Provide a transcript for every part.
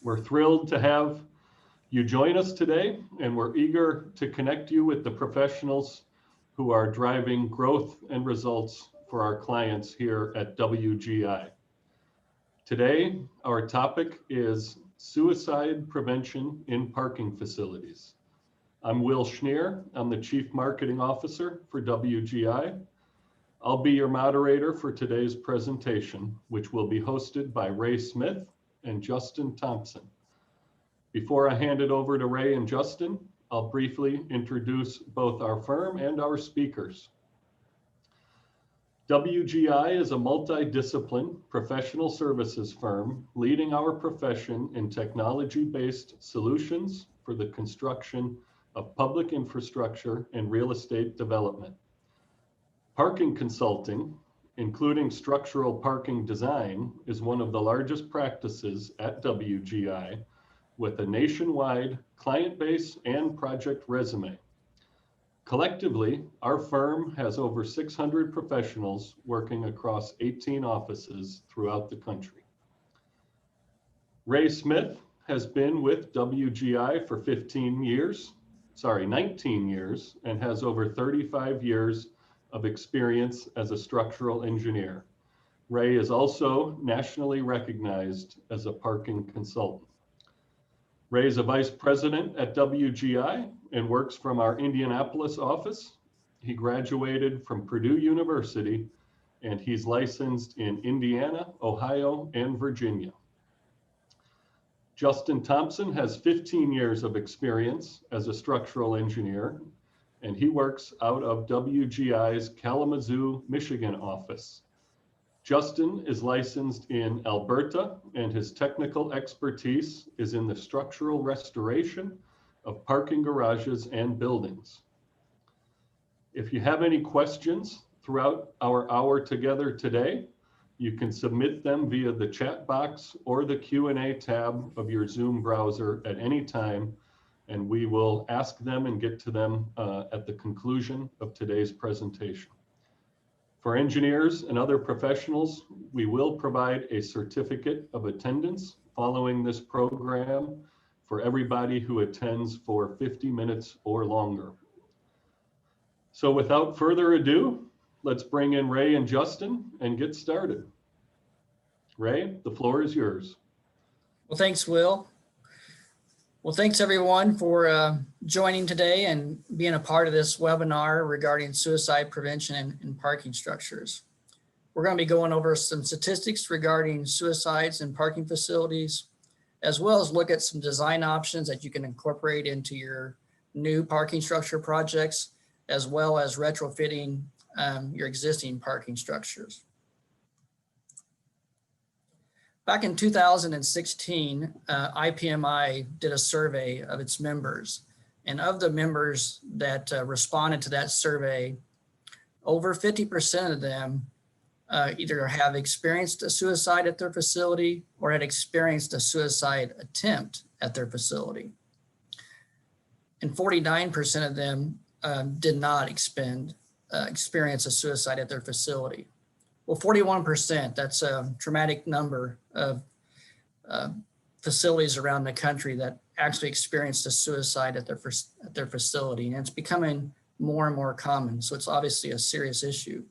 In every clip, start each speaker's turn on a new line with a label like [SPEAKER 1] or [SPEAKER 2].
[SPEAKER 1] We're thrilled to have you join us today, and we're eager to connect you with the professionals who are driving growth and results for our clients here at WGI. Today, our topic is suicide prevention in parking facilities. I'm Will Schneer. I'm the Chief Marketing Officer for WGI. I'll be your moderator for today's presentation, which will be hosted by Ray Smith and Justin Thomson. Before I hand it over to Ray and Justin, I'll briefly introduce both our firm and our speakers. WGI is a multidiscipline professional services firm leading our profession in technology-based solutions for the construction of public infrastructure and real estate development. Parking consulting, including structural parking design, is one of the largest practices at WGI with a nationwide client base and project resume. Collectively, our firm has over 600 professionals working across 18 offices throughout the country. Ray Smith has been with WGI for 19 years, and has over 35 years of experience as a structural engineer. Ray is also nationally recognized as a parking consultant. Ray is a vice president at WGI and works from our Indianapolis office. He graduated from Purdue University, and he's licensed in Indiana, Ohio, and Virginia. Justin Thomson has 15 years of experience as a structural engineer, and he works out of WGI's Kalamazoo, Michigan office. Justin is licensed in Alberta, and his technical expertise is in the structural restoration of parking garages and buildings. If you have any questions throughout our hour together today, you can submit them via the chat box or the Q&A tab of your Zoom browser at any time, and we will ask them and get to them at the conclusion of today's presentation. For engineers and other professionals, we will provide a certificate of attendance following this program for everybody who attends for 50 minutes or longer. So without further ado, let's bring in Ray and Justin and get started. Ray, the floor is yours.
[SPEAKER 2] Well, thanks, Will. Well, thanks everyone for joining today and being a part of this webinar regarding suicide prevention in parking structures. We're going to be going over some statistics regarding suicides in parking facilities, as well as look at some design options that you can incorporate into your new parking structure projects, as well as retrofitting your existing parking structures. Back in 2016, IPMI did a survey of its members, and of the members that responded to that survey, over 50% of them either have experienced a suicide at their facility or had experienced a suicide attempt at their facility. And 49% of them did not experience a suicide at their facility. Well, 41%, that's a dramatic number of facilities around the country that actually experienced a suicide at their facility. And it's becoming more and more common. So it's obviously a serious issue.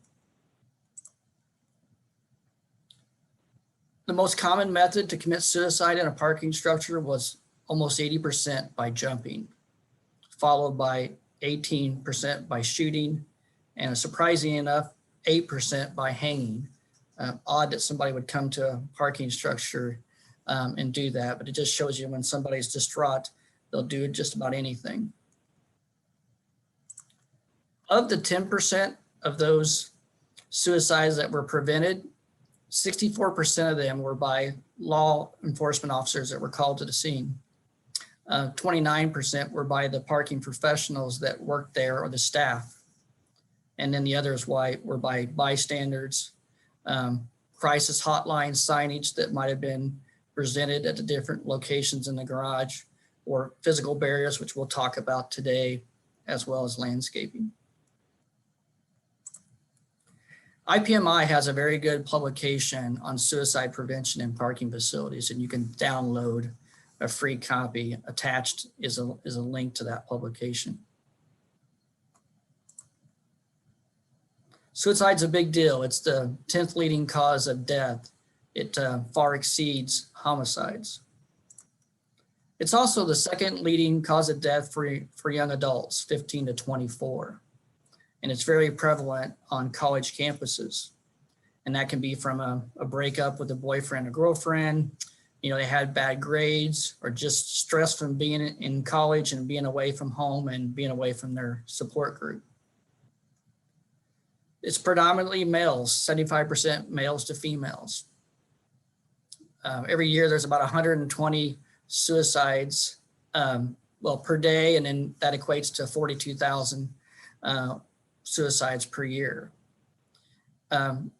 [SPEAKER 2] The most common method to commit suicide in a parking structure was almost 80% by jumping, followed by 18% by shooting, and surprisingly enough, 8% by hanging. Odd that somebody would come to a parking structure and do that, but it just shows you when somebody's distraught, they'll do just about anything. Of the 10% of those suicides that were prevented, 64% of them were by law enforcement officers that were called to the scene. 29% were by the parking professionals that worked there or the staff. And then the others were by bystanders, crisis hotline signage that might have been presented at the different locations in the garage, or physical barriers, which we'll talk about today, as well as landscaping. IPMI has a very good publication on suicide prevention in parking facilities, and you can download a free copy. Attached is a link to that publication. Suicide's a big deal. It's the 10th leading cause of death. It far exceeds homicides. It's also the second leading cause of death for young adults, 15 to 24. And it's very prevalent on college campuses. And that can be from a breakup with a boyfriend or girlfriend. You know, they had bad grades, or just stress from being in college and being away from home and being away from their support group. It's predominantly males, 75% males to females. Every year there's about 120 suicides, per day, and then that equates to 42,000 suicides per year.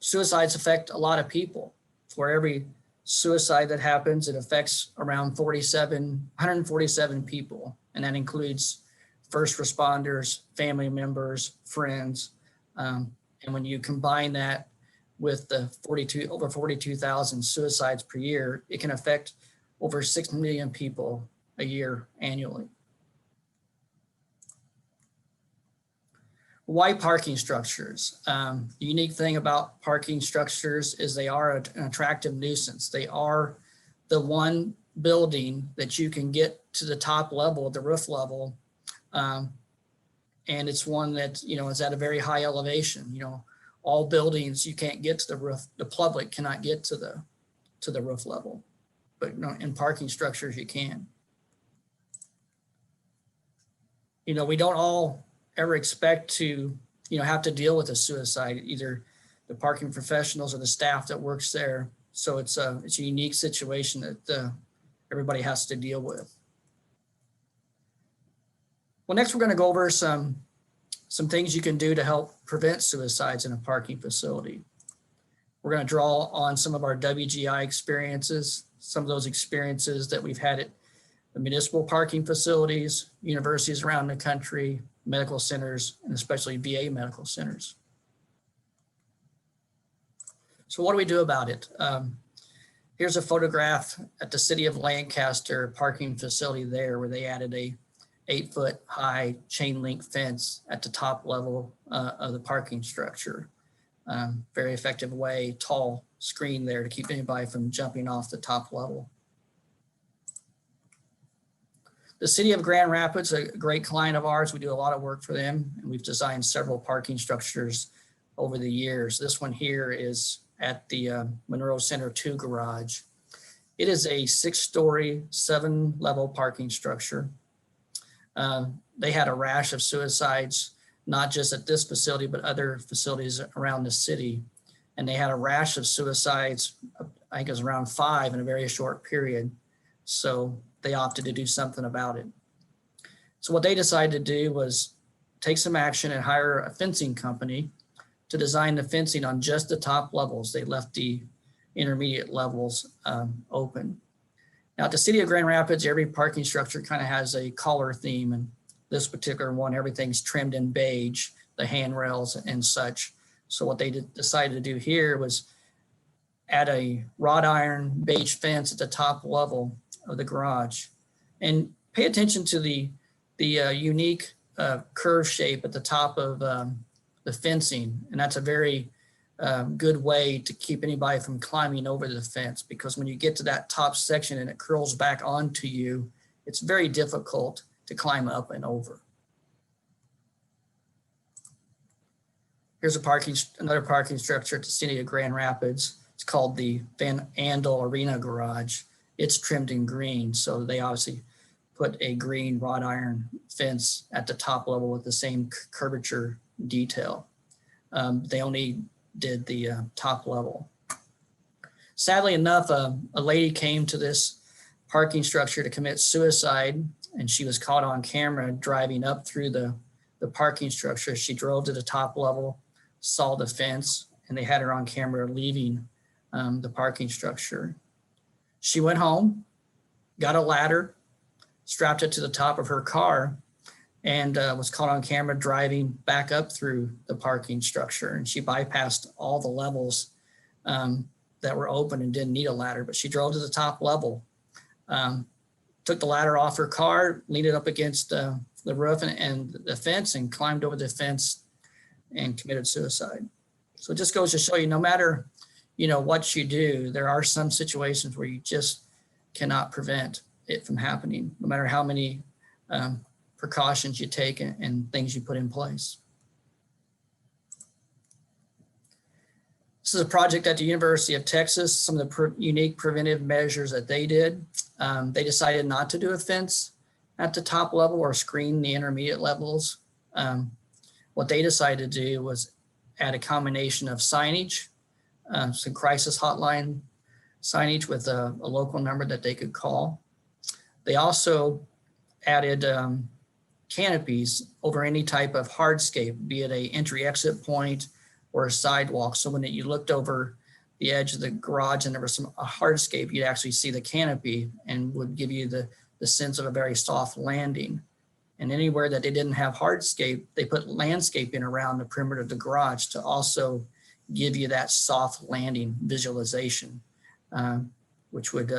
[SPEAKER 2] Suicides affect a lot of people. For every suicide that happens, it affects around 147 people, and that includes first responders, family members, friends. And when you combine that with the over 42,000 suicides per year, it can affect over 6 million people a year annually. Why parking structures? The unique thing about parking structures is they are an attractive nuisance. They are the one building that you can get to the top level, the roof level, and it's one that, you know, is at a very high elevation. You know, all buildings, you can't get to the roof. The public cannot get to the roof level, but, you know, in parking structures, you can. You know, we don't all ever expect to, you know, have to deal with a suicide, either the parking professionals or the staff that works there. So it's a unique situation that everybody has to deal with. Well, next we're going to go over some things you can do to help prevent suicides in a parking facility. We're going to draw on some of our WGI experiences, some of those experiences that we've had at the municipal parking facilities, universities around the country, medical centers, and especially VA medical centers. So what do we do about it? Here's a photograph at the City of Lancaster parking facility there, where they added a 8-foot high chain link fence at the top level of the parking structure. Very effective way, tall screen there to keep anybody from jumping off the top level. The City of Grand Rapids, a great client of ours. We do a lot of work for them, and we've designed several parking structures over the years. This one here is at the Monroe Center 2 garage. It is a 6-story, 7-level parking structure. They had a rash of suicides, not just at this facility, but other facilities around the city. And they had a rash of suicides, I think it was around 5 in a very short period. So they opted to do something about it. So what they decided to do was take some action and hire a fencing company to design the fencing on just the top levels. They left the intermediate levels open. Now, at the City of Grand Rapids, every parking structure kind of has a color theme, and this particular one, everything's trimmed in beige, the handrails and such. So what they decided to do here was add a wrought iron beige fence at the top level of the garage, and pay attention to the unique curve shape at the top of the fencing, and that's a very good way to keep anybody from climbing over the fence, because when you get to that top section and it curls back onto you, it's very difficult to climb up and over. Here's another parking structure at the City of Grand Rapids. It's called the Van Andel Arena Garage. It's trimmed in green, so they obviously put a green wrought iron fence at the top level with the same curvature detail. They only did the top level. Sadly enough, a lady came to this parking structure to commit suicide, and she was caught on camera driving up through the parking structure. She drove to the top level, saw the fence, and they had her on camera leaving the parking structure. She went home, got a ladder, strapped it to the top of her car, and was caught on camera driving back up through the parking structure. And she bypassed all the levels that were open and didn't need a ladder, but she drove to the top level. took the ladder off her car, leaned it up against the roof and the fence, and climbed over the fence and committed suicide. So it just goes to show you, no matter, what you do, there are some situations where you just cannot prevent it from happening, no matter how many precautions you take and things you put in place. This is a project at the University of Texas, some of the unique preventive measures that they did. They decided not to do a fence at the top level or screen the intermediate levels. What they decided to do was add a combination of signage, some crisis hotline signage with a local number that they could call. They also added canopies over any type of hardscape, be it a entry-exit point or a sidewalk. So when you looked over the edge of the garage and there was a hardscape, you'd actually see the canopy and would give you the sense of a very soft landing. And anywhere that they didn't have hardscape, they put landscaping around the perimeter of the garage to also give you that soft landing visualization, which would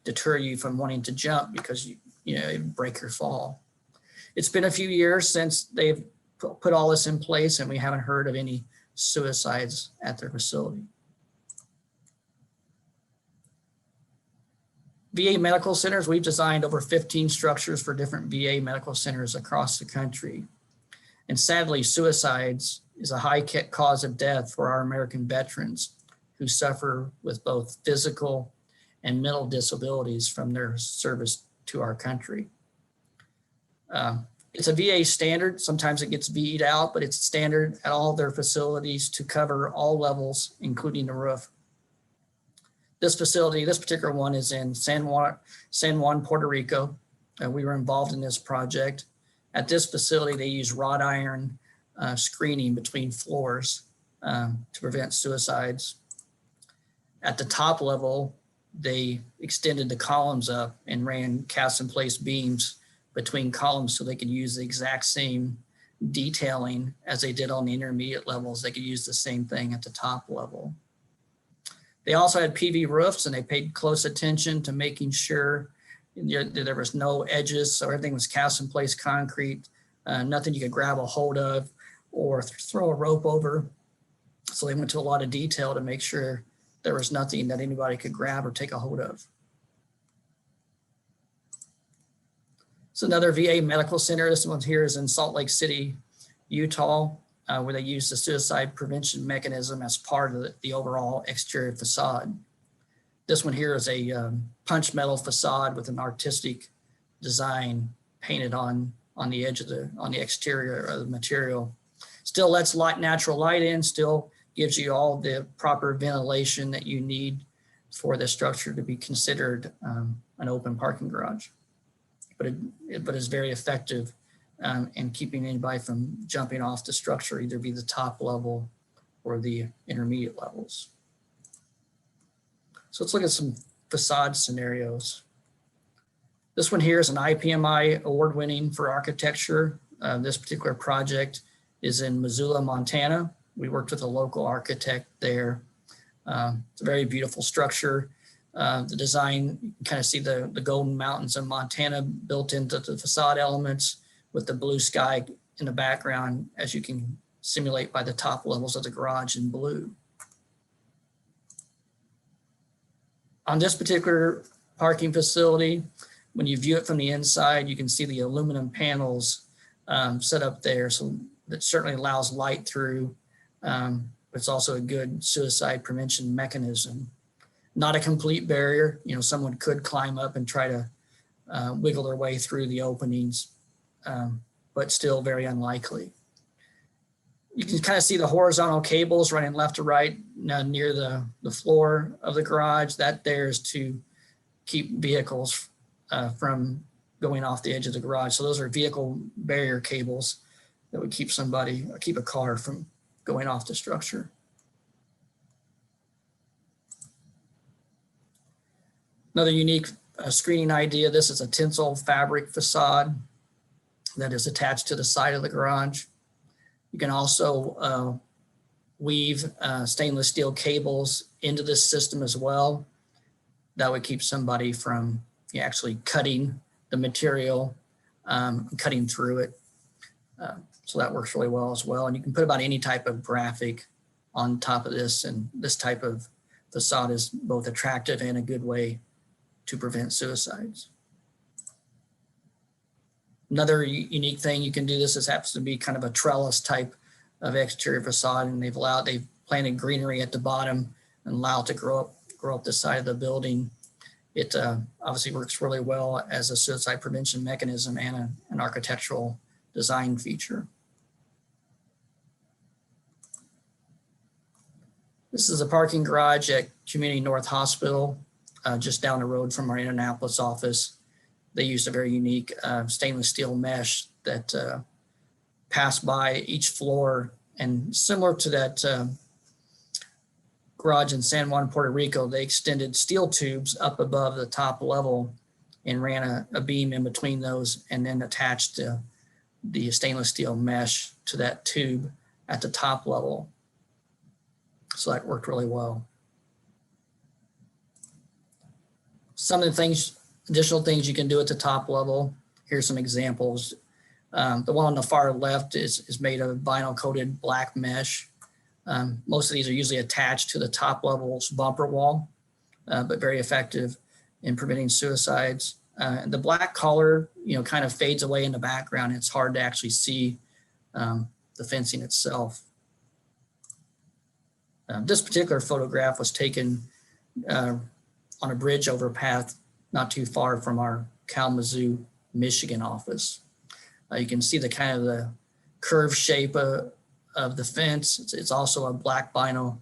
[SPEAKER 2] deter you from wanting to jump because it'd break your fall. It's been a few years since they've put all this in place, and we haven't heard of any suicides at their facility. VA medical centers, we've designed over 15 structures for different VA medical centers across the country. And sadly, suicides is a high cause of death for our American veterans who suffer with both physical and mental disabilities from their service to our country. It's a VA standard. Sometimes it gets VE'd out, but it's standard at all their facilities to cover all levels, including the roof. This facility, this particular one, is in San Juan, Puerto Rico. We were involved in this project. At this facility, they use wrought iron screening between floors to prevent suicides. At the top level, they extended the columns up and ran cast-in-place beams between columns so they could use the exact same detailing as they did on the intermediate levels. They could use the same thing at the top level. They also had PV roofs, and they paid close attention to making sure there was no edges, so everything was cast-in-place concrete, nothing you could grab a hold of or throw a rope over. So they went to a lot of detail to make sure there was nothing that anybody could grab or take a hold of. So another VA medical center, this one here is in Salt Lake City, Utah, where they use the suicide prevention mechanism as part of the overall exterior facade. This one here is a punch metal facade with an artistic design painted on the edge of on the exterior of the material. Still lets natural light in, still gives you all the proper ventilation that you need for the structure to be considered an open parking garage. But is very effective in keeping anybody from jumping off the structure, either be the top level or the intermediate levels. So let's look at some facade scenarios. This one here is an IPMI award winning for architecture. This particular project is in Missoula, Montana. We worked with a local architect there. It's a very beautiful structure. The design, you can kind of see the Golden Mountains of Montana built into the facade elements with the blue sky in the background, as you can simulate by the top levels of the garage in blue. On this particular parking facility, when you view it from the inside, you can see the aluminum panels set up there. So that certainly allows light through. It's also a good suicide prevention mechanism. Not a complete barrier. Someone could climb up and try to wiggle their way through the openings, but still very unlikely. You can kind of see the horizontal cables running left to right near the floor of the garage. That there is to keep vehicles from going off the edge of the garage. So those are vehicle barrier cables that would keep a car from going off the structure. Another unique screening idea. This is a tinsel fabric facade that is attached to the side of the garage. You can also weave stainless steel cables into this system as well. That would keep somebody from actually cutting the material, cutting through it. So that works really well as well. And you can put about any type of graphic on top of this, and this type of facade is both attractive and a good way to prevent suicides. Another unique thing you can do this happens to be kind of a trellis type of exterior facade, and they've planted greenery at the bottom and allowed it to grow up the side of the building. It obviously works really well as a suicide prevention mechanism and an architectural design feature. This is a parking garage at Community North Hospital, just down the road from our Indianapolis office. They used a very unique stainless steel mesh that passed by each floor, and similar to that garage in San Juan, Puerto Rico, they extended steel tubes up above the top level and ran a beam in between those, and then attached the stainless steel mesh to that tube at the top level. So that worked really well. Some of the things, additional things you can do at the top level. Here's some examples. The one on the far left is made of vinyl coated black mesh. Most of these are usually attached to the top level's bumper wall, but very effective in preventing suicides. The black color, kind of fades away in the background. It's hard to actually see the fencing itself. This particular photograph was taken on a bridge overpath not too far from our Kalamazoo, Michigan office. You can see the kind of the curved shape of the fence. It's also a black vinyl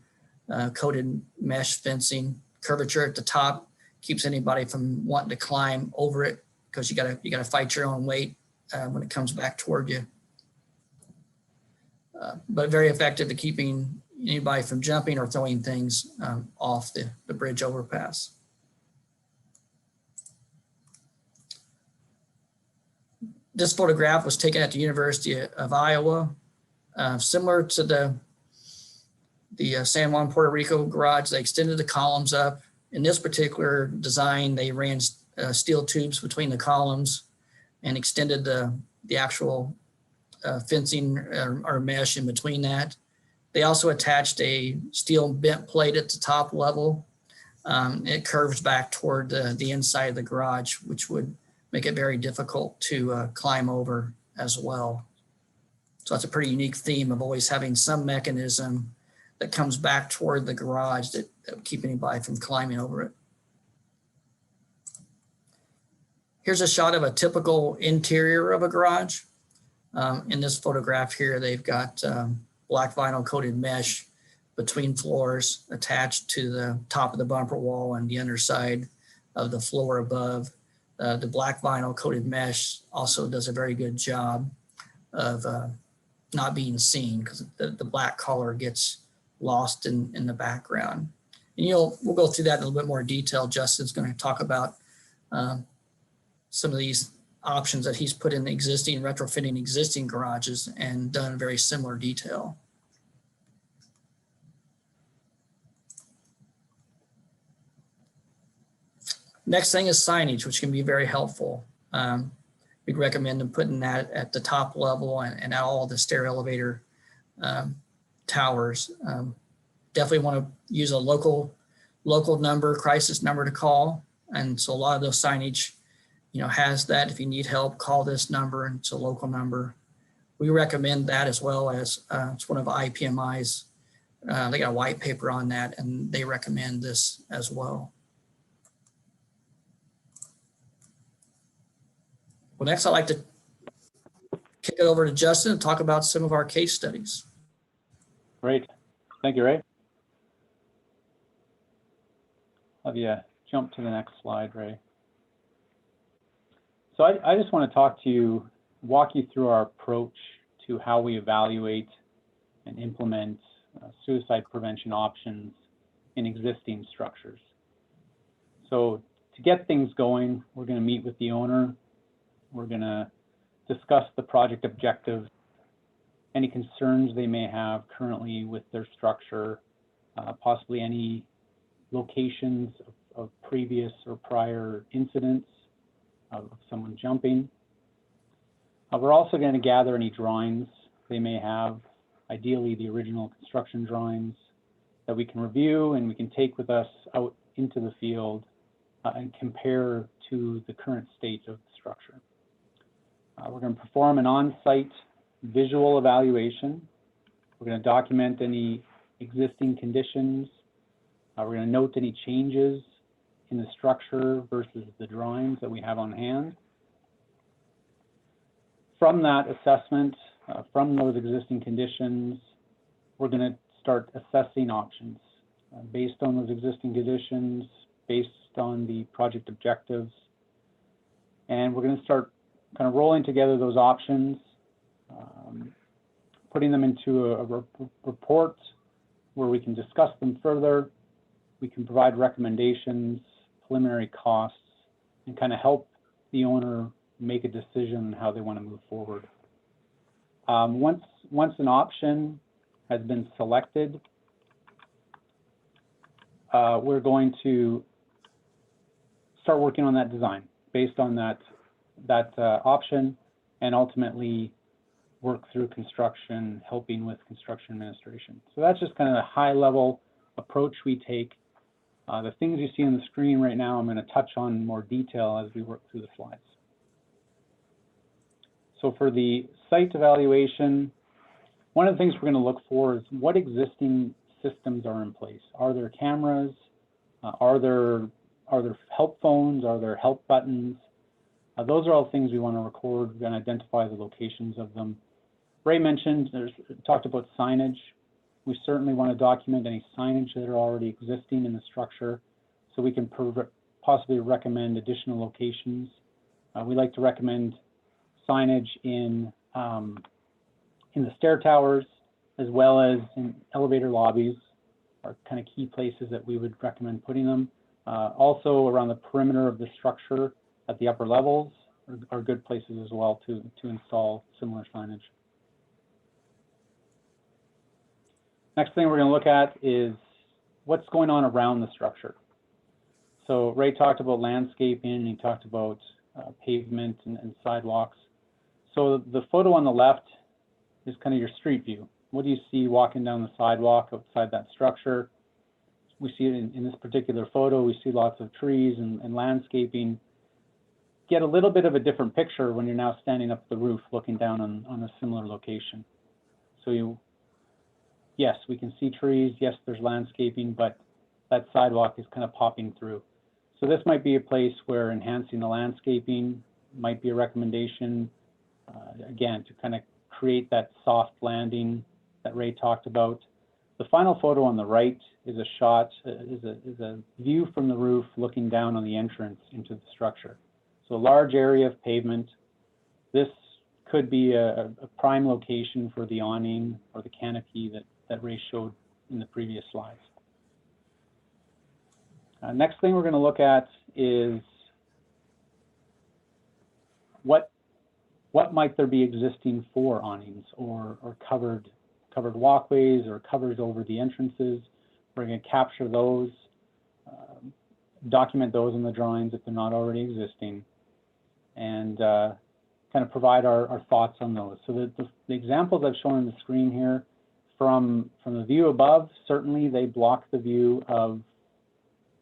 [SPEAKER 2] coated mesh fencing. Curvature at the top keeps anybody from wanting to climb over it, because you gotta fight your own weight when it comes back toward you. But very effective at keeping anybody from jumping or throwing things off the bridge overpass. This photograph was taken at the University of Iowa. Similar to the San Juan, Puerto Rico garage, they extended the columns up. In this particular design, they ran steel tubes between the columns and extended the actual fencing or mesh in between that. They also attached a steel bent plate at the top level. It curves back toward the inside of the garage, which would make it very difficult to climb over as well. So that's a pretty unique theme of always having some mechanism that comes back toward the garage that would keep anybody from climbing over it. Here's a shot of a typical interior of a garage. In this photograph here, they've got black vinyl coated mesh between floors attached to the top of the bumper wall and the underside of the floor above. The black vinyl coated mesh also does a very good job of not being seen, because the black color gets lost in the background. And we'll go through that in a little bit more detail. Justin's going to talk about some of these options that he's put in the retrofitting existing garages and done very similar detail. Next thing is signage, which can be very helpful. We'd recommend them putting that at the top level and at all the stair elevator towers. Definitely want to use a local number, crisis number to call. And so a lot of those signage, has that. If you need help, call this number, and it's a local number. We recommend that, as well as it's one of IPMI's. They got a white paper on that, and they recommend this as well. Well, next I'd like to kick it over to Justin and talk about some of our case studies.
[SPEAKER 3] Great. Thank you, Ray. Have you jump to the next slide, Ray. So I just want to walk you through our approach to how we evaluate and implement suicide prevention options in existing structures. So to get things going, we're going to meet with the owner. We're going to discuss the project objectives, any concerns they may have currently with their structure, possibly any locations of previous or prior incidents, of someone jumping. We're also going to gather any drawings they may have, ideally the original construction drawings that we can review and we can take with us out into the field and compare to the current state of the structure. We're going to perform an on-site visual evaluation. We're going to document any existing conditions. We're going to note any changes in the structure versus the drawings that we have on hand. From that assessment, from those existing conditions, we're going to start assessing options based on those existing conditions, based on the project objectives. And we're going to start kind of rolling together those options, putting them into a report where we can discuss them further. We can provide recommendations, preliminary costs, and kind of help the owner make a decision on how they want to move forward. Once an option has been selected, we're going to start working on that design based on that option, and ultimately work through construction, helping with construction administration. So that's just kind of a high-level approach we take. The things you see on the screen right now, I'm going to touch on in more detail as we work through the slides. So for the site evaluation, one of the things we're going to look for is what existing systems are in place. Are there cameras? Are there help phones? Are there help buttons? Those are all things we want to record. We're going to identify the locations of them. Ray mentioned, talked about signage. We certainly want to document any signage that are already existing in the structure so we can possibly recommend additional locations. We like to recommend signage in the stair towers as well as in elevator lobbies are kind of key places that we would recommend putting them. Also around the perimeter of the structure at the upper levels are good places as well to install similar signage. Next thing we're going to look at is what's going on around the structure. So Ray talked about landscaping, and he talked about pavement and sidewalks. So the photo on the left is kind of your street view. What do you see walking down the sidewalk outside that structure? We see it in this particular photo. We see lots of trees and landscaping. Get a little bit of a different picture when you're now standing up the roof looking down on a similar location. So yes, we can see trees. Yes, there's landscaping, but that sidewalk is kind of popping through. So this might be a place where enhancing the landscaping might be a recommendation, again, to kind of create that soft landing that Ray talked about. The final photo on the right is a shot, is a view from the roof looking down on the entrance into the structure. So a large area of pavement. This could be a prime location for the awning or the canopy that Ray showed in the previous slides. Next thing we're going to look at is what might there be existing for awnings or covered walkways or covers over the entrances. We're going to capture those, document those in the drawings if they're not already existing, and kind of provide our thoughts on those. So the examples I've shown on the screen here, from the view above, certainly they block the view of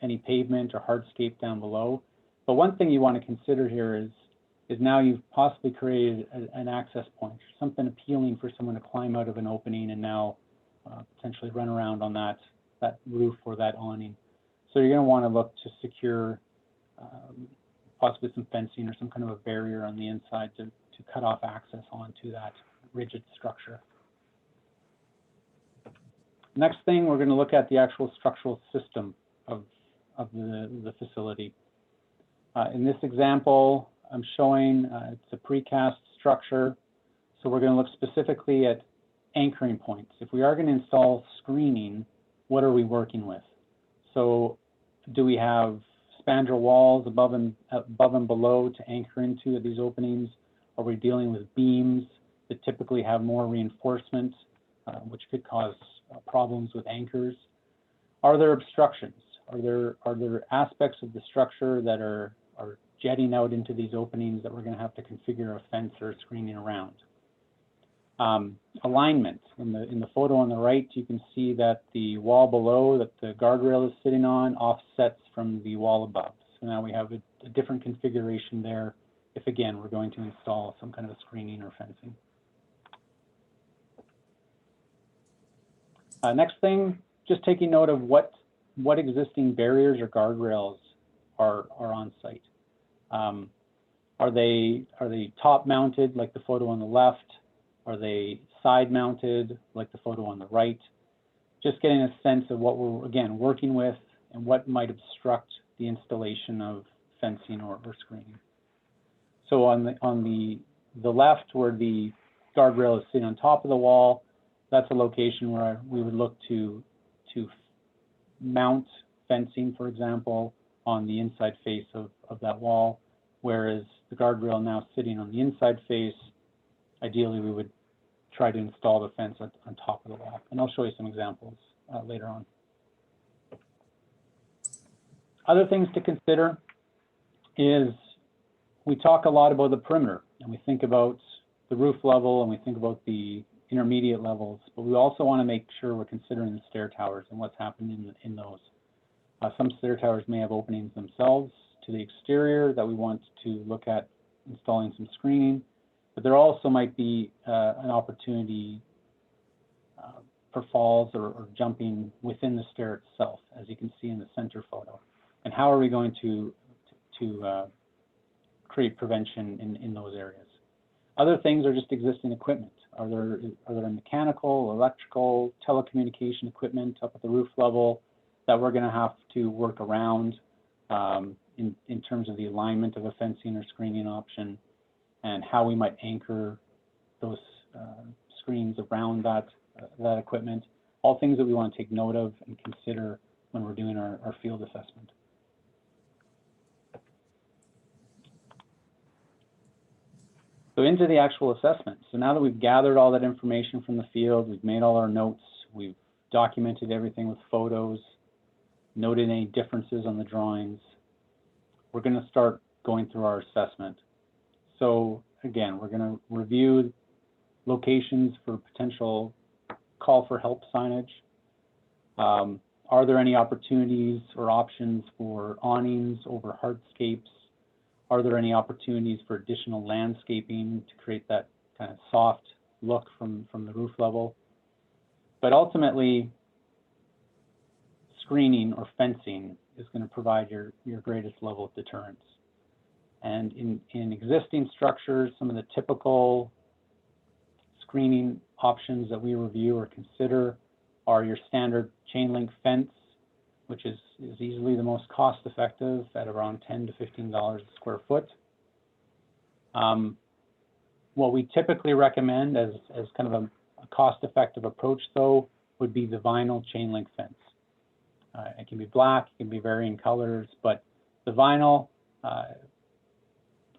[SPEAKER 3] any pavement or hardscape down below. But one thing you want to consider here is now you've possibly created an access point, something appealing for someone to climb out of an opening and now potentially run around on that roof or that awning. So you're going to want to look to secure possibly some fencing or some kind of a barrier on the inside to cut off access onto that rigid structure. Next thing, we're going to look at the actual structural system of the facility. In this example, I'm showing it's a precast structure, so we're going to look specifically at anchoring points. If we are going to install screening, what are we working with? So do we have spandrel walls above and below to anchor into at these openings? Are we dealing with beams that typically have more reinforcement, which could cause problems with anchors? Are there obstructions? Are there aspects of the structure that are jetting out into these openings that we're going to have to configure a fence or a screening around. Alignment. In the photo on the right, you can see that the wall below that the guardrail is sitting on offsets from the wall above. So now we have a different configuration there if, again, we're going to install some kind of a screening or fencing. Next thing, just taking note of what existing barriers or guardrails are on site. Are they top mounted like the photo on the left? Are they side mounted like the photo on the right? Just getting a sense of what we're, again, working with and what might obstruct the installation of fencing or screening. So on the left, where the guardrail is sitting on top of the wall, that's a location where we would look to mount fencing, for example, on the inside face of that wall, whereas the guardrail now sitting on the inside face, ideally we would try to install the fence on top of the wall. And I'll show you some examples later on. Other things to consider is we talk a lot about the perimeter, and we think about the roof level and we think about the intermediate levels, but we also want to make sure we're considering the stair towers and what's happening in those. Some stair towers may have openings themselves to the exterior that we want to look at installing some screening, but there also might be an opportunity for falls or jumping within the stair itself, as you can see in the center photo. And how are we going to create prevention in those areas? Other things are just existing equipment. Are there mechanical, electrical, telecommunication equipment up at the roof level that we're going to have to work around in terms of the alignment of a fencing or screening option, and how we might anchor those screens around that equipment? All things that we want to take note of and consider when we're doing our field assessment. So into the actual assessment. So now that we've gathered all that information from the field, we've made all our notes, we've documented everything with photos, noted any differences on the drawings, we're going to start going through our assessment. So again, we're going to review locations for potential call for help signage. Are there any opportunities or options for awnings over hardscapes? Are there any opportunities for additional landscaping to create that kind of soft look from the roof level? But ultimately, screening or fencing is going to provide your greatest level of deterrence. And in existing structures, some of the typical screening options that we review or consider are your standard chain link fence, which is easily the most cost effective at around $10 to $15 a square foot. What we typically recommend as kind of a cost effective approach, though, would be the vinyl chain link fence. It can be black, it can be varying colors, but the vinyl,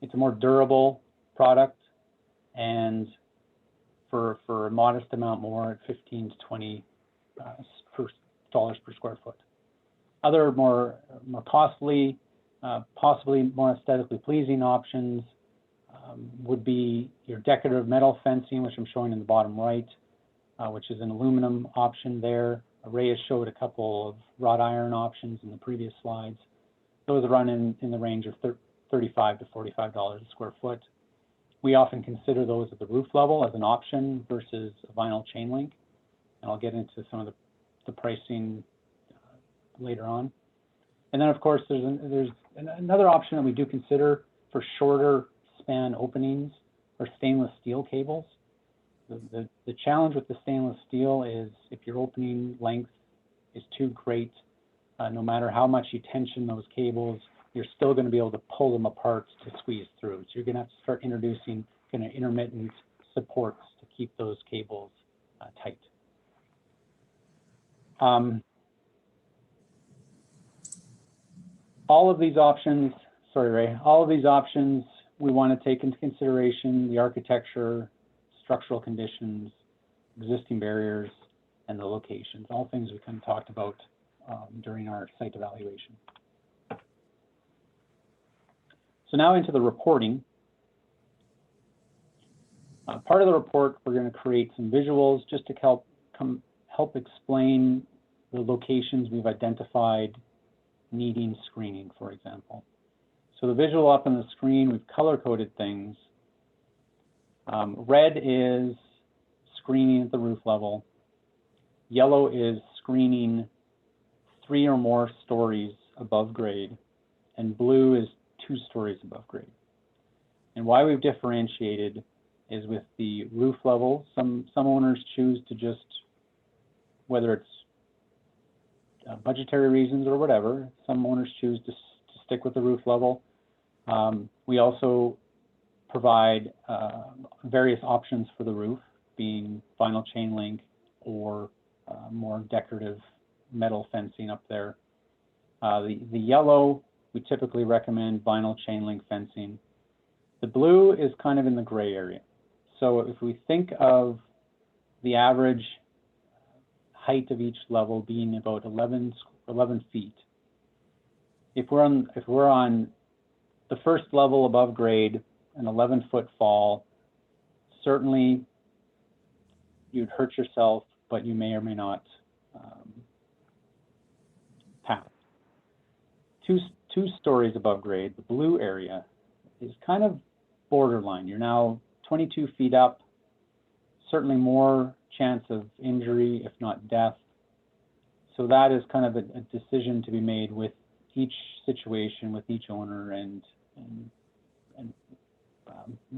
[SPEAKER 3] it's a more durable product, and for a modest amount more at $15 to $20 per square foot. Other more costly, possibly more aesthetically pleasing options would be your decorative metal fencing, which I'm showing in the bottom right, which is an aluminum option there. Ray has showed a couple of wrought iron options in the previous slides. Those run in the range of $35 to $45 a square foot. We often consider those at the roof level as an option versus a vinyl chain link, and I'll get into some of the pricing later on. And then, of course, there's another option that we do consider for shorter span openings are stainless steel cables. The challenge with the stainless steel is if your opening length is too great, no matter how much you tension those cables, you're still going to be able to pull them apart to squeeze through. So you're going to have to start introducing kind of intermittent supports to keep those cables tight. All of these options, sorry, Ray, all of these options we want to take into consideration the architecture, structural conditions, existing barriers, and the locations, all things we kind of talked about during our site evaluation. So now into the reporting. Part of the report, we're going to create some visuals just to help explain the locations we've identified needing screening, for example. So the visual up on the screen, we've color-coded things. Red is screening at the roof level. Yellow is screening 3 or more stories above grade. And blue is 2 stories above grade. And why we've differentiated is with the roof level. Some owners choose to just, whether it's budgetary reasons or whatever, some owners choose to stick with the roof level. We also provide various options for the roof, being vinyl chain link or more decorative metal fencing up there. The yellow, we typically recommend vinyl chain link fencing. The blue is kind of in the gray area. So if we think of the average height of each level being about 11 feet, if we're on the first level above grade, an 11-foot fall, certainly you'd hurt yourself, but you may or may not pass. Two stories above grade, the blue area is kind of borderline. You're now 22 feet up, certainly more chance of injury, if not death. So that is kind of a decision to be made with each situation, with each owner, and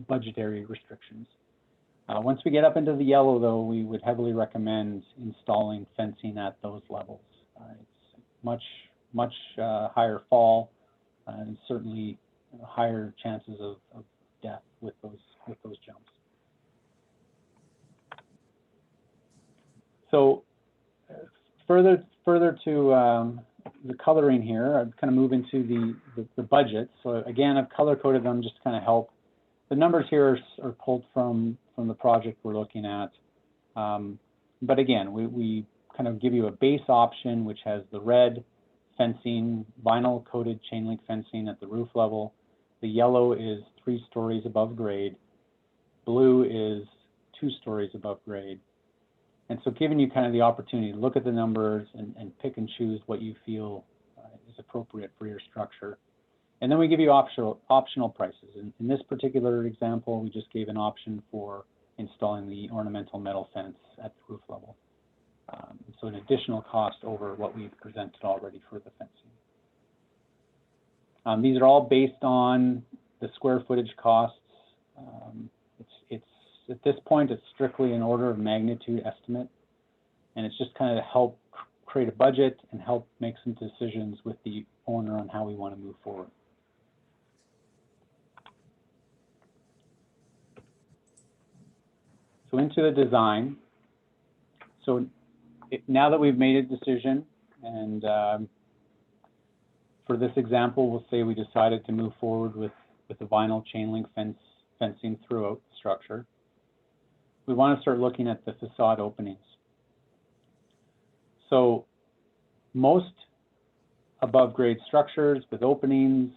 [SPEAKER 3] budgetary restrictions. Once we get up into the yellow, though, we would heavily recommend installing fencing at those levels. It's much higher fall, and certainly higher chances of death with those jumps. So further to the coloring here, I'd kind of move into the budget. So again, I've color coded them just to kind of help. The numbers here are pulled from the project we're looking at. But again, we kind of give you a base option, which has the red fencing, vinyl coated chain link fencing at the roof level. The yellow is 3 stories above grade. Blue is 2 stories above grade. And so giving you kind of the opportunity to look at the numbers and pick and choose what you feel is appropriate for your structure. And then we give you optional prices. In this particular example, we just gave an option for installing the ornamental metal fence at the roof level. So an additional cost over what we've presented already for the fencing. These are all based on the square footage costs. It's at this point, it's strictly an order of magnitude estimate, and it's just kind of to help create a budget and help make some decisions with the owner on how we want to move forward. So into the design. So now that we've made a decision, and for this example, we'll say we decided to move forward with the vinyl chain link fencing throughout the structure. We want to start looking at the facade openings. So most above grade structures with openings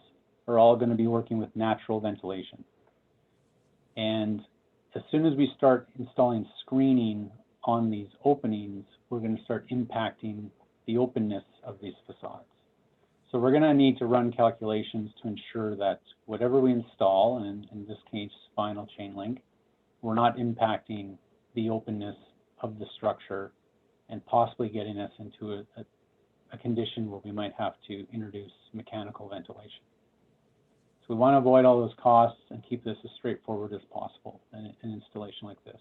[SPEAKER 3] are all going to be working with natural ventilation. And as soon as we start installing screening on these openings, we're going to start impacting the openness of these facades. So we're going to need to run calculations to ensure that whatever we install, and in this case, vinyl chain link, we're not impacting the openness of the structure and possibly getting us into a condition where we might have to introduce mechanical ventilation. So we want to avoid all those costs and keep this as straightforward as possible in an installation like this.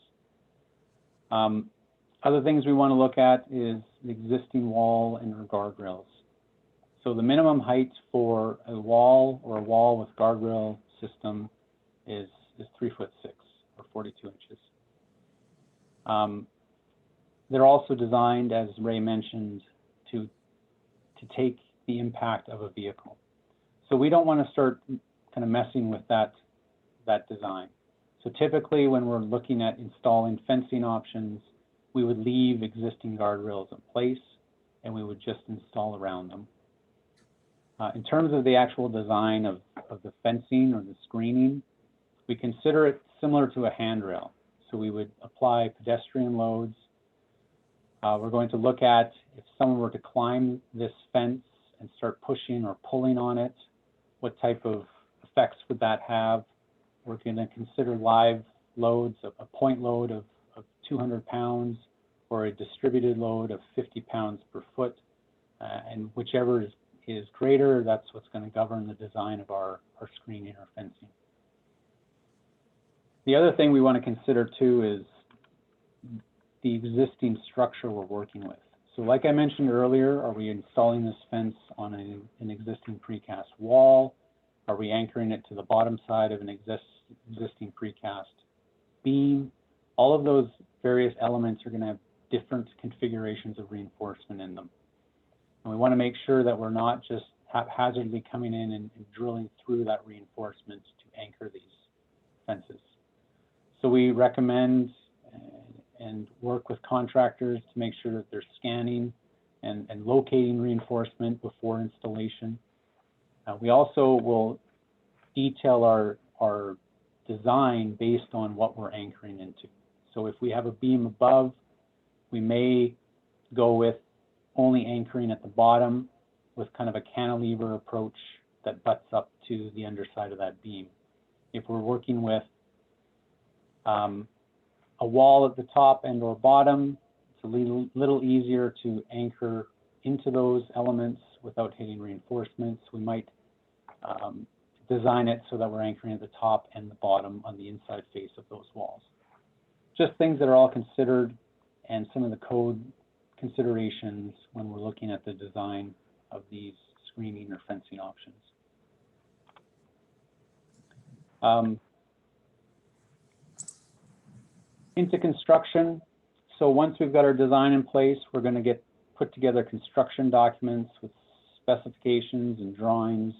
[SPEAKER 3] Other things we want to look at is the existing wall and our guardrails. So the minimum height for a wall or a wall with guardrail system is 3'6" or 42 inches. They're also designed, as Ray mentioned, to take the impact of a vehicle. So we don't want to start kind of messing with that design. So typically when we're looking at installing fencing options, we would leave existing guardrails in place and we would just install around them. In terms of the actual design of the fencing or the screening, we consider it similar to a handrail. So we would apply pedestrian loads. We're going to look at if someone were to climb this fence and start pushing or pulling on it, what type of effects would that have? We're going to consider live loads, a point load of 200 pounds or a distributed load of 50 pounds per foot. And whichever is greater, that's what's going to govern the design of our screening or fencing. The other thing we want to consider too is the existing structure we're working with. So like I mentioned earlier, are we installing this fence on an existing precast wall? Are we anchoring it to the bottom side of an existing precast beam? All of those various elements are going to have different configurations of reinforcement in them. And we want to make sure that we're not just haphazardly coming in and drilling through that reinforcement to anchor these fences. So we recommend and work with contractors to make sure that they're scanning and locating reinforcement before installation. We also will detail our design based on what we're anchoring into. So if we have a beam above, we may go with only anchoring at the bottom with kind of a cantilever approach that butts up to the underside of that beam. If we're working with a wall at the top and or bottom, it's a little easier to anchor into those elements without hitting reinforcements. We might design it so that we're anchoring at the top and the bottom on the inside face of those walls. Just things that are all considered and some of the code considerations when we're looking at the design of these screening or fencing options. Into construction. So once we've got our design in place, we're going to put together construction documents with specifications and drawings,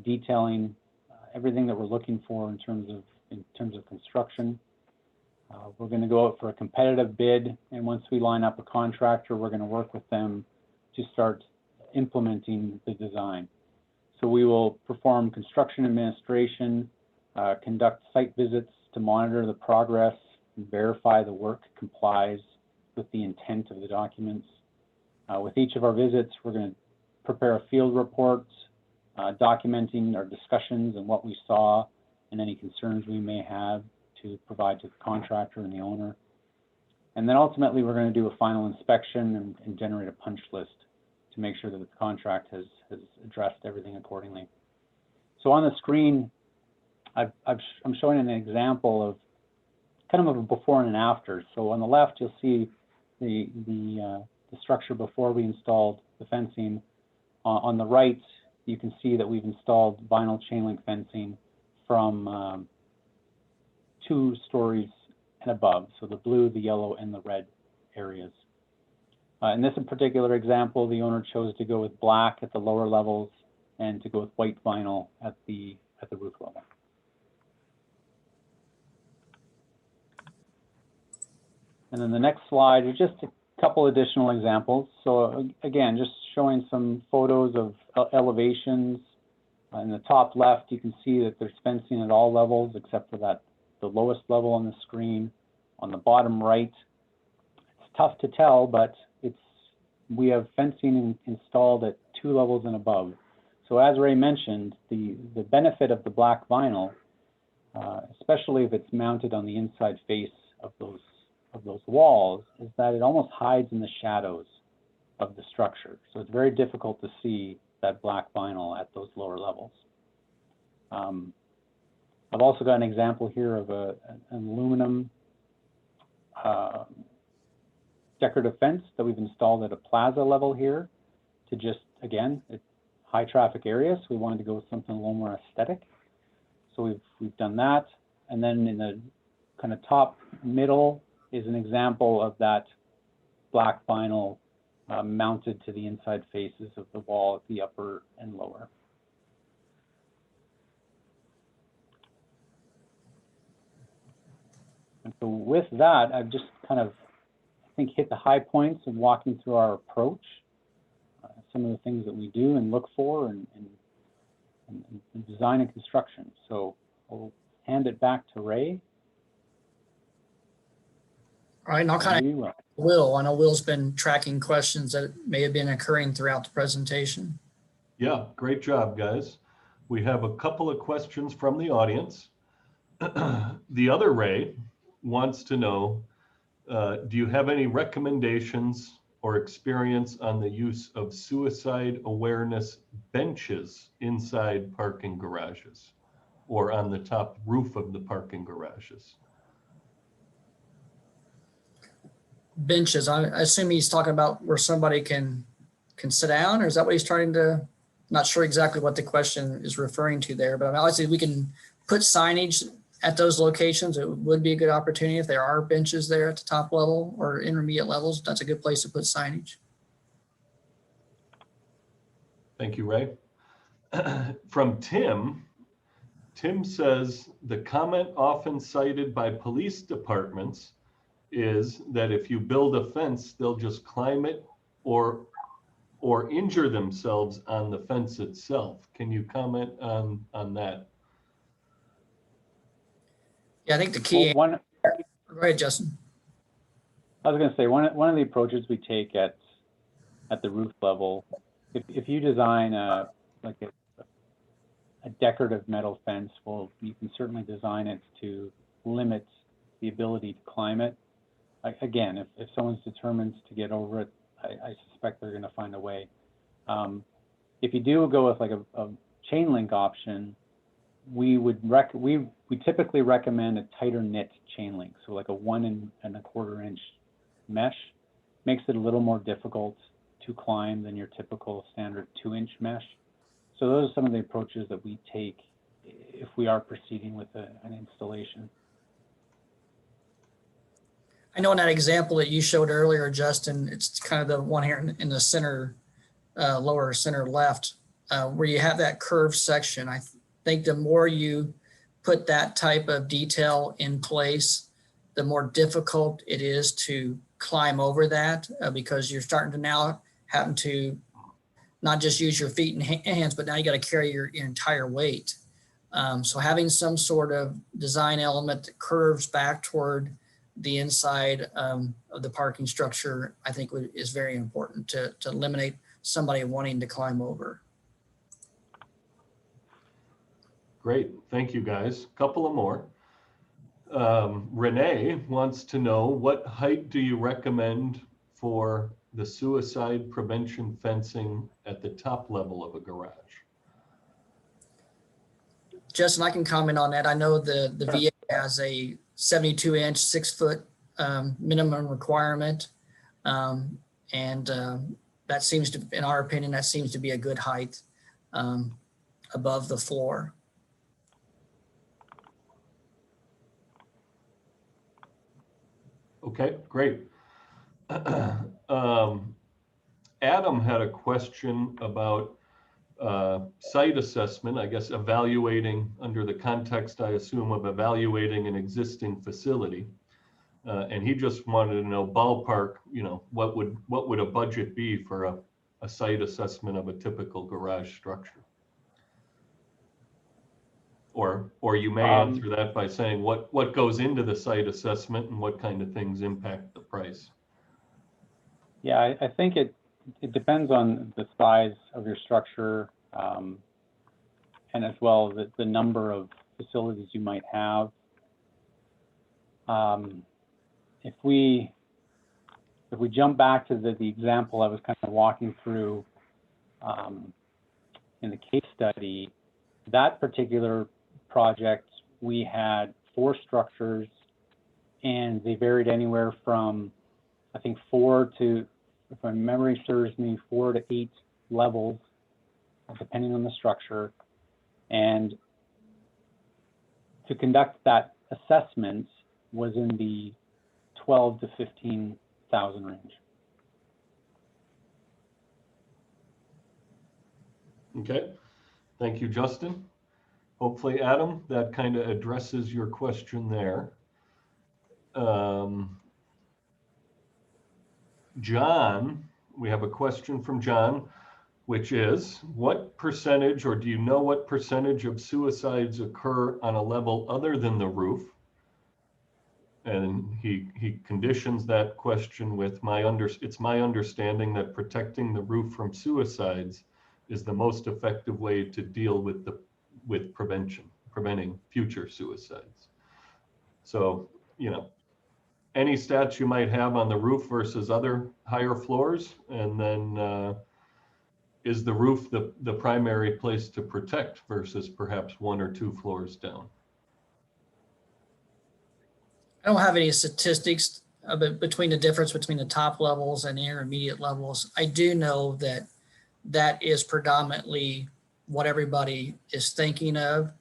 [SPEAKER 3] detailing everything that we're looking for in terms of construction. We're going to go out for a competitive bid, and once we line up a contractor, we're going to work with them to start implementing the design. So we will perform construction administration, conduct site visits to monitor the progress and verify the work complies with the intent of the documents. With each of our visits, we're going to prepare a field report documenting our discussions and what we saw and any concerns we may have to provide to the contractor and the owner. And then ultimately, we're going to do a final inspection and generate a punch list to make sure that the contract has addressed everything accordingly. So on the screen, I'm showing an example of kind of a before and an after. So on the left, you'll see the structure before we installed the fencing. On the right, you can see that we've installed vinyl chain link fencing from 2 stories and above, so the blue, the yellow, and the red areas. In this particular example, the owner chose to go with black at the lower levels and to go with white vinyl at the roof level. And then the next slide is just a couple additional examples. So again, just showing some photos of elevations. In the top left, you can see that there's fencing at all levels except for the lowest level on the screen. On the bottom right, it's tough to tell, but we have fencing installed at 2 levels and above. So as Ray mentioned, the benefit of the black vinyl, especially if it's mounted on the inside face of those walls, is that it almost hides in the shadows of the structure. So it's very difficult to see that black vinyl at those lower levels. I've also got an example here of an aluminum decorative fence that we've installed at a plaza level here to just, again, it's high traffic areas. So we wanted to go with something a little more aesthetic. So we've done that. And then in the kind of top middle is an example of that black vinyl mounted to the inside faces of the wall at the upper and lower. And so with that, I've just kind of, I think, hit the high points of walking through our approach. some of the things that we do and look for in design and construction. So I'll hand it back to Ray.
[SPEAKER 2] All right, and I'll kind of
[SPEAKER 3] Will.
[SPEAKER 2] Will. I know Will's been tracking questions that may have been occurring throughout the presentation.
[SPEAKER 1] Yeah, great job, guys. We have a couple of questions from the audience. The other Ray wants to know, do you have any recommendations or experience on the use of suicide awareness benches inside parking garages or on the top roof of the parking garages?
[SPEAKER 2] Benches, I assume he's talking about where somebody can sit down, or is that what he's trying to, not sure exactly what the question is referring to there, but I mean, obviously we can put signage at those locations. It would be a good opportunity if there are benches there at the top level or intermediate levels. That's a good place to put signage.
[SPEAKER 1] Thank you, Ray. From Tim says, the comment often cited by police departments is that if you build a fence, they'll just climb it or injure themselves on the fence itself. Can you comment on that?
[SPEAKER 2] Yeah, I think the key.
[SPEAKER 3] Well,
[SPEAKER 2] Go ahead, Justin.
[SPEAKER 3] I was going to say one of the approaches we take at the roof level, if you design a decorative metal fence, well, you can certainly design it to limit the ability to climb it. Again, if someone's determined to get over it, I suspect they're going to find a way. If you do go with like a chain link option, we typically recommend a tighter knit chain link, so like a 1 1/4 inch mesh. Makes it a little more difficult to climb than your typical standard 2-inch mesh. So those are some of the approaches that we take if we are proceeding with an installation.
[SPEAKER 2] I know in that example that you showed earlier, Justin, it's kind of the one here in the center, lower center left, where you have that curved section. I think the more you put that type of detail in place, the more difficult it is to climb over that, because you're starting to now having to not just use your feet and hands, but now you got to carry your entire weight. So having some sort of design element that curves back toward the inside of the parking structure, I think is very important to eliminate somebody wanting to climb over.
[SPEAKER 1] Great, thank you guys. Couple of more. Renee wants to know, what height do you recommend for the suicide prevention fencing at the top level of a garage?
[SPEAKER 2] Justin, I can comment on that. I know the VA has a 72-inch, 6-foot minimum requirement. And that seems to, in our opinion, that seems to be a good height above the floor.
[SPEAKER 1] Okay, great. Adam had a question about site assessment, I guess evaluating under the context, I assume, of evaluating an existing facility. And he just wanted to know ballpark, what would a budget be for a site assessment of a typical garage structure? Or you may answer that by saying what goes into the site assessment and what kind of things impact the price.
[SPEAKER 3] Yeah, I think it depends on the size of your structure, and as well as the number of facilities you might have. If we jump back to the example I was kind of walking through in the case study, that particular project, we had 4 structures, and they varied anywhere from, I think, 4 to, if my memory serves me, 4 to 8 levels, depending on the structure. And to conduct that assessment was in the 12 to 15,000 range.
[SPEAKER 1] Okay, thank you, Justin. Hopefully, Adam, that kind of addresses your question there. John, we have a question from John. which is, what percentage, or do you know what percentage of suicides occur on a level other than the roof? And he conditions that question with it's my understanding that protecting the roof from suicides is the most effective way to deal with preventing future suicides. So, you know, any stats you might have on the roof versus other higher floors, and then is the roof the primary place to protect versus perhaps 1 or 2 floors down?
[SPEAKER 2] I don't have any statistics between the difference between the top levels and the intermediate levels. I do know that that is predominantly what everybody is thinking of.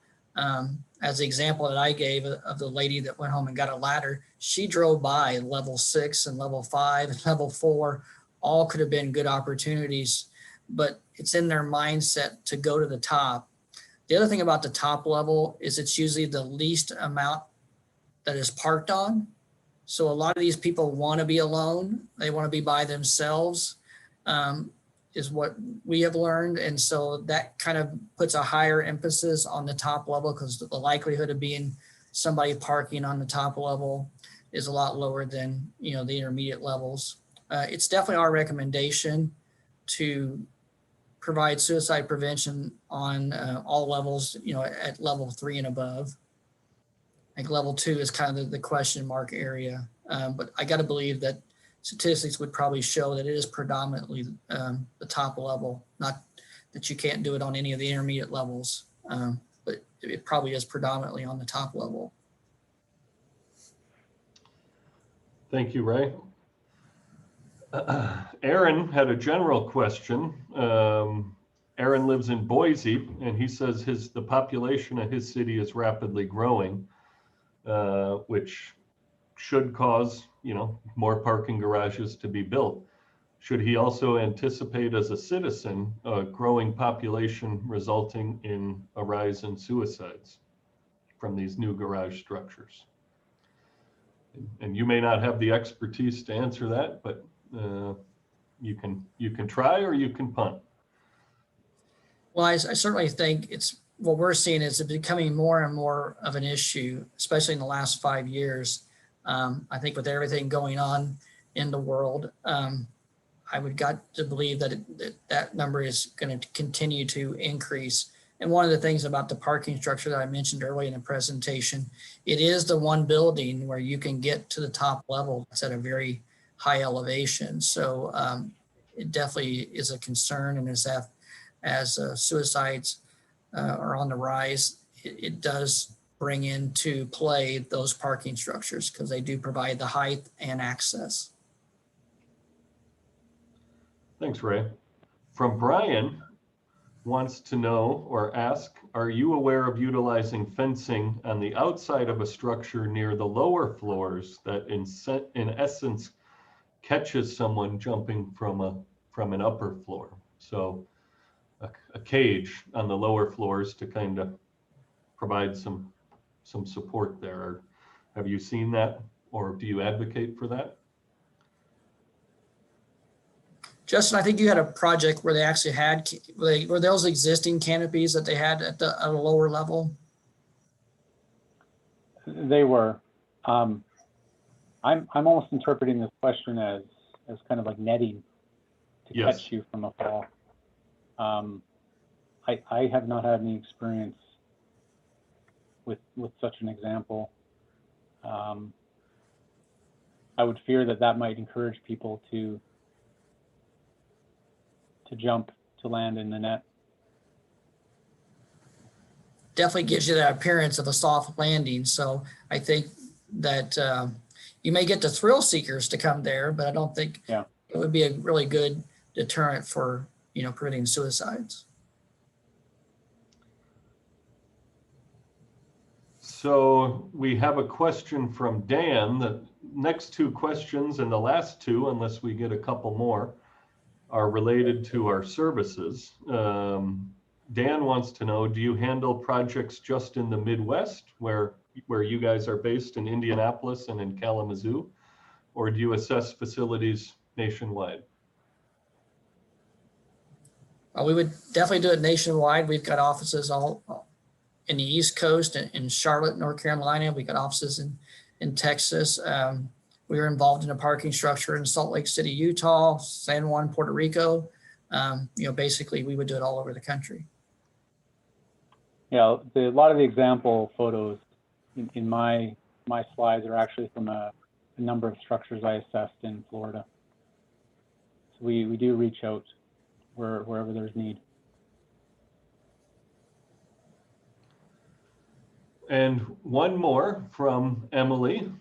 [SPEAKER 2] As the example that I gave of the lady that went home and got a ladder, she drove by level 6 and level 5 and level 4, all could have been good opportunities, but it's in their mindset to go to the top. The other thing about the top level is it's usually the least amount that is parked on. So a lot of these people want to be alone. They want to be by themselves, is what we have learned. And so that kind of puts a higher emphasis on the top level, because the likelihood of being somebody parking on the top level is a lot lower than, you know, the intermediate levels. It's definitely our recommendation to provide suicide prevention on all levels, you know, at level 3 and above. Like level 2 is kind of the question mark area. But I got to believe that statistics would probably show that it is predominantly the top level, not that you can't do it on any of the intermediate levels, but it probably is predominantly on the top level.
[SPEAKER 1] Thank you, Ray. Aaron had a general question. Aaron lives in Boise, and he says the population of his city is rapidly growing, which should cause, you know, more parking garages to be built. Should he also anticipate as a citizen a growing population resulting in a rise in suicides from these new garage structures? And you may not have the expertise to answer that, but you can try or you can punt.
[SPEAKER 2] Well, I certainly think it's what we're seeing is it becoming more and more of an issue, especially in the last 5 years. I think with everything going on in the world, I would got to believe that that number is going to continue to increase. And one of the things about the parking structure that I mentioned earlier in the presentation, it is the one building where you can get to the top level. It's at a very high elevation. So it definitely is a concern. And as suicides are on the rise, it does bring into play those parking structures because they do provide the height and access.
[SPEAKER 1] Thanks, Ray. From Brian, wants to know or ask, are you aware of utilizing fencing on the outside of a structure near the lower floors that in essence catches someone jumping from an upper floor? So a cage on the lower floors to kind of provide some support there. Have you seen that, or do you advocate for that?
[SPEAKER 2] Justin, I think you had a project where they actually had, were those existing canopies that they had at a lower level?
[SPEAKER 3] They were. I'm almost interpreting this question as kind of like netting to catch you from a fall. I have not had any experience with such an example. I would fear that might encourage people to jump to land in the net.
[SPEAKER 2] Definitely gives you that appearance of a soft landing. So I think that you may get the thrill seekers to come there, but I don't think it would be a really good deterrent for, you know, preventing suicides.
[SPEAKER 1] So we have a question from Dan. The next 2 questions and the last 2, unless we get a couple more, are related to our services. Dan wants to know, do you handle projects just in the Midwest where you guys are based in Indianapolis and in Kalamazoo, or do you assess facilities nationwide?
[SPEAKER 2] We would definitely do it nationwide. We've got offices all in the East Coast, in Charlotte, North Carolina. We got offices in Texas. We were involved in a parking structure in Salt Lake City, Utah, San Juan, Puerto Rico. Basically, we would do it all over the country.
[SPEAKER 3] Yeah, a lot of the example photos in my slides are actually from a number of structures I assessed in Florida. So we do reach out wherever there's need.
[SPEAKER 1] And one more from Emily.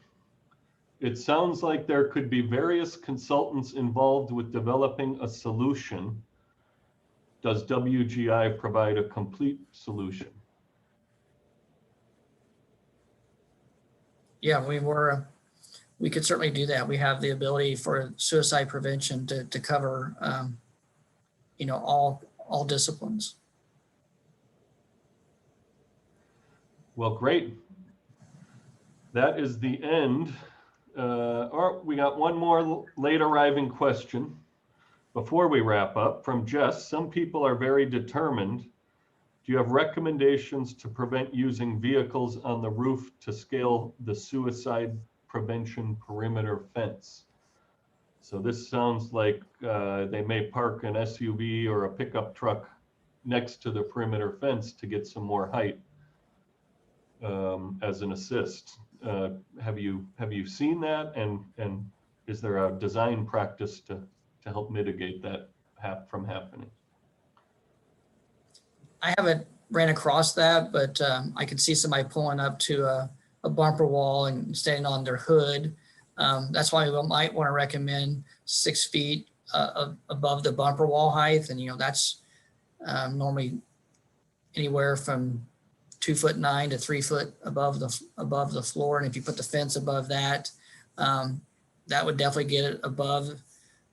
[SPEAKER 1] It sounds like there could be various consultants involved with developing a solution. Does WGI provide a complete solution?
[SPEAKER 2] Yeah, we could certainly do that. We have the ability for suicide prevention to cover, all disciplines.
[SPEAKER 1] Well, great. That is the end. Or we got one more late arriving question before we wrap up from Jess. Some people are very determined. Do you have recommendations to prevent using vehicles on the roof to scale the suicide prevention perimeter fence? So this sounds like they may park an SUV or a pickup truck next to the perimeter fence to get some more height as an assist. Have you seen that, and is there a design practice to help mitigate that from happening?
[SPEAKER 2] I haven't ran across that, but I could see somebody pulling up to a bumper wall and standing on their hood. That's why we might want to recommend 6 feet above the bumper wall height, and that's normally anywhere from 2'9" to 3 foot above the floor. And if you put the fence above that, that would definitely get it above,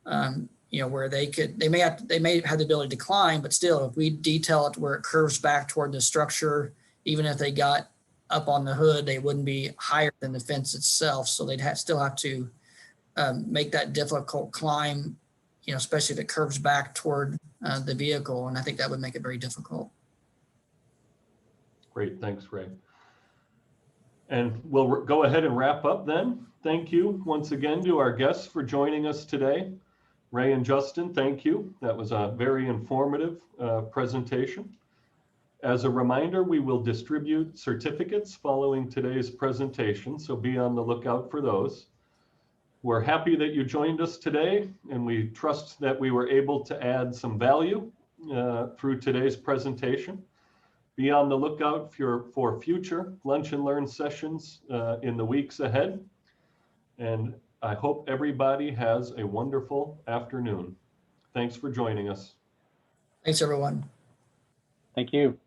[SPEAKER 2] where they may have the ability to climb, but still, if we detail it where it curves back toward the structure, even if they got up on the hood, they wouldn't be higher than the fence itself. So they'd still have to make that difficult climb, especially if it curves back toward the vehicle. And I think that would make it very difficult.
[SPEAKER 1] Great, thanks, Ray. And we'll go ahead and wrap up then. Thank you once again to our guests for joining us today. Ray and Justin, thank you. That was a very informative presentation. As a reminder, we will distribute certificates following today's presentation, so be on the lookout for those. We're happy that you joined us today, and we trust that we were able to add some value through today's presentation. Be on the lookout for future Lunch and Learn sessions in the weeks ahead. And I hope everybody has a wonderful afternoon. Thanks for joining us.
[SPEAKER 2] Thanks, everyone.
[SPEAKER 3] Thank you.